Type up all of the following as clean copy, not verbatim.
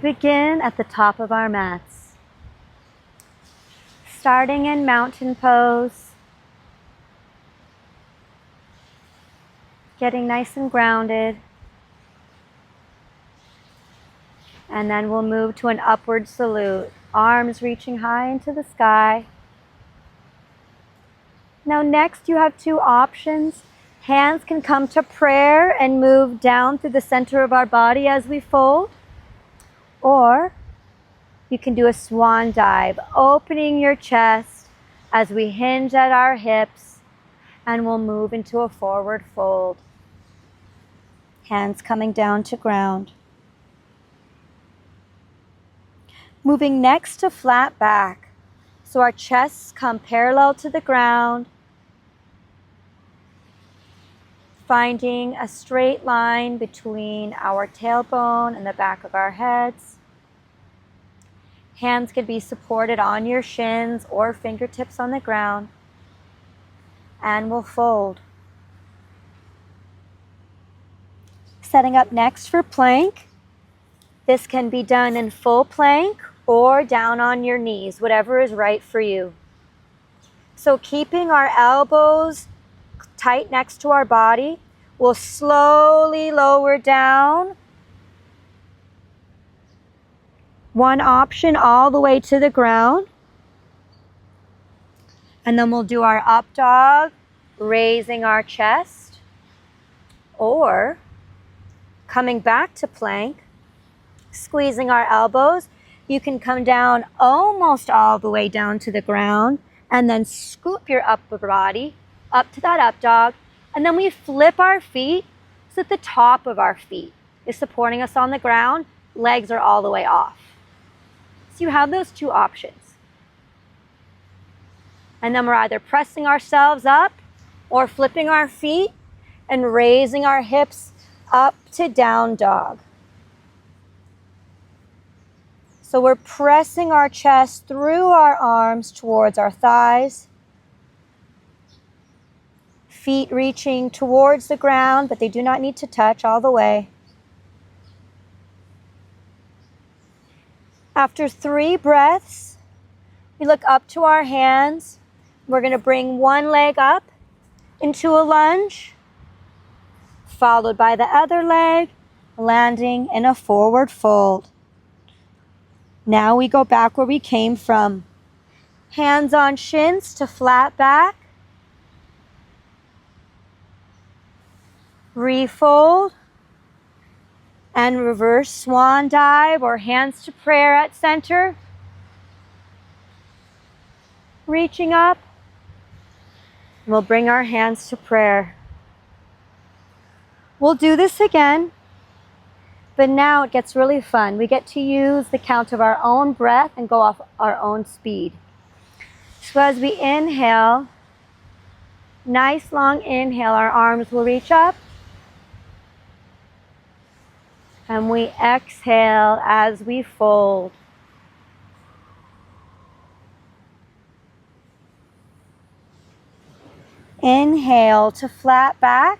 begin at the top of our mats. Starting in mountain pose, getting nice and grounded, and then we'll move to an upward salute, arms reaching high into the sky. Now next you have two options. Hands can come to prayer and move down through the center of our body as we fold, or you can do a swan dive, opening your chest as we hinge at our hips, and we'll move into a forward fold. Hands coming down to ground. Moving next to flat back, so our chests come parallel to the ground, finding a straight line between our tailbone and the back of our heads. Hands can be supported on your shins or fingertips on the ground, and we'll fold. Setting up next for plank. This can be done in full plank or down on your knees, whatever is right for you. So keeping our elbows tight next to our body, we'll slowly lower down. One option all the way to the ground. And then we'll do our up dog, raising our chest, or coming back to plank, squeezing our elbows. You can come down almost all the way down to the ground and then scoop your upper body up to that up dog. And then we flip our feet so that the top of our feet is supporting us on the ground. Legs are all the way off. So you have those two options. And then we're either pressing ourselves up or flipping our feet and raising our hips up to down dog. So we're pressing our chest through our arms towards our thighs. Feet reaching towards the ground, but they do not need to touch all the way. After 3 breaths, we look up to our hands. We're going to bring one leg up into a lunge, followed by the other leg, landing in a forward fold. Now we go back where we came from. Hands on shins to flat back. Refold. And reverse swan dive or hands to prayer at center. Reaching up. We'll bring our hands to prayer. We'll do this again. But now it gets really fun. We get to use the count of our own breath and go off our own speed. So as we inhale, nice long inhale, our arms will reach up. And we exhale as we fold. Inhale to flat back.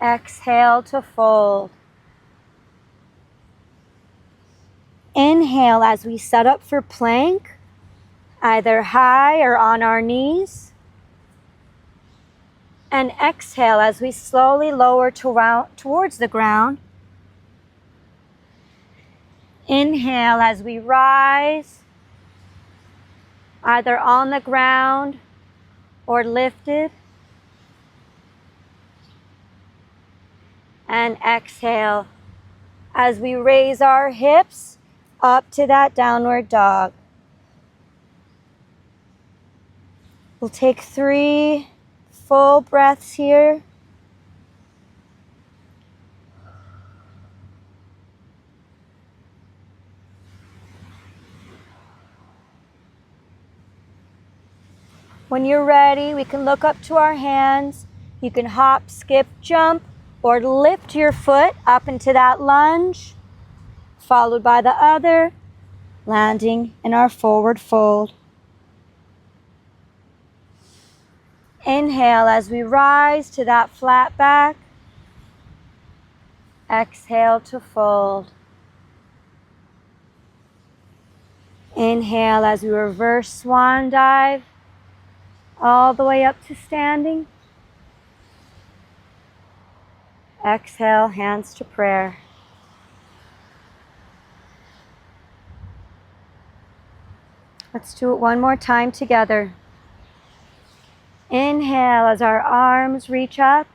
Exhale to fold. Inhale as we set up for plank, either high or on our knees. And exhale as we slowly lower towards the ground. Inhale as we rise, either on the ground or lifted. And exhale as we raise our hips up to that downward dog. We'll take 3 full breaths here. When you're ready, we can look up to our hands. You can hop, skip, jump, or lift your foot up into that lunge, followed by the other, landing in our forward fold. Inhale as we rise to that flat back. Exhale to fold. Inhale as we reverse swan dive all the way up to standing. Exhale, hands to prayer. Let's do it one more time together. Inhale as our arms reach up.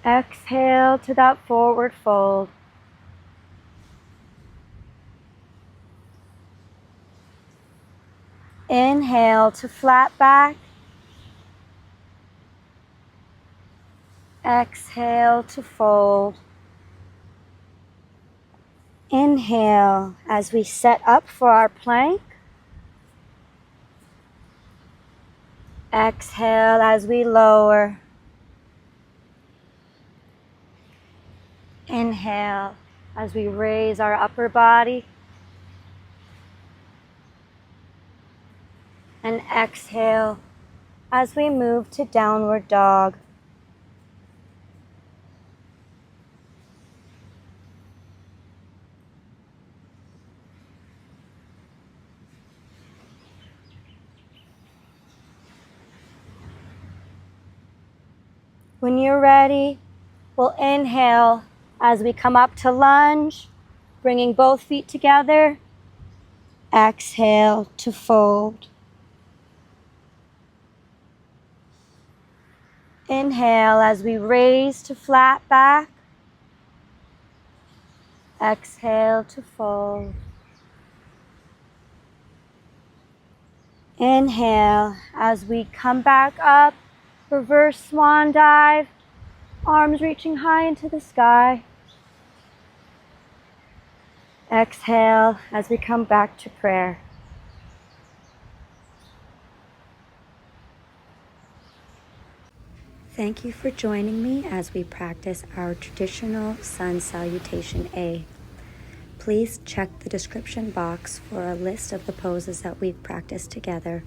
Exhale to that forward fold. Inhale to flat back. Exhale to fold. Inhale as we set up for our plank. Exhale as we lower. Inhale as we raise our upper body. And exhale as we move to downward dog. When you're ready, we'll inhale as we come up to lunge, bringing both feet together. Exhale to fold. Inhale as we raise to flat back. Exhale to fold. Inhale as we come back up, reverse swan dive, arms reaching high into the sky. Exhale as we come back to prayer. Thank you for joining me as we practice our traditional Sun Salutation A. Please check the description box for a list of the poses that we've practiced together.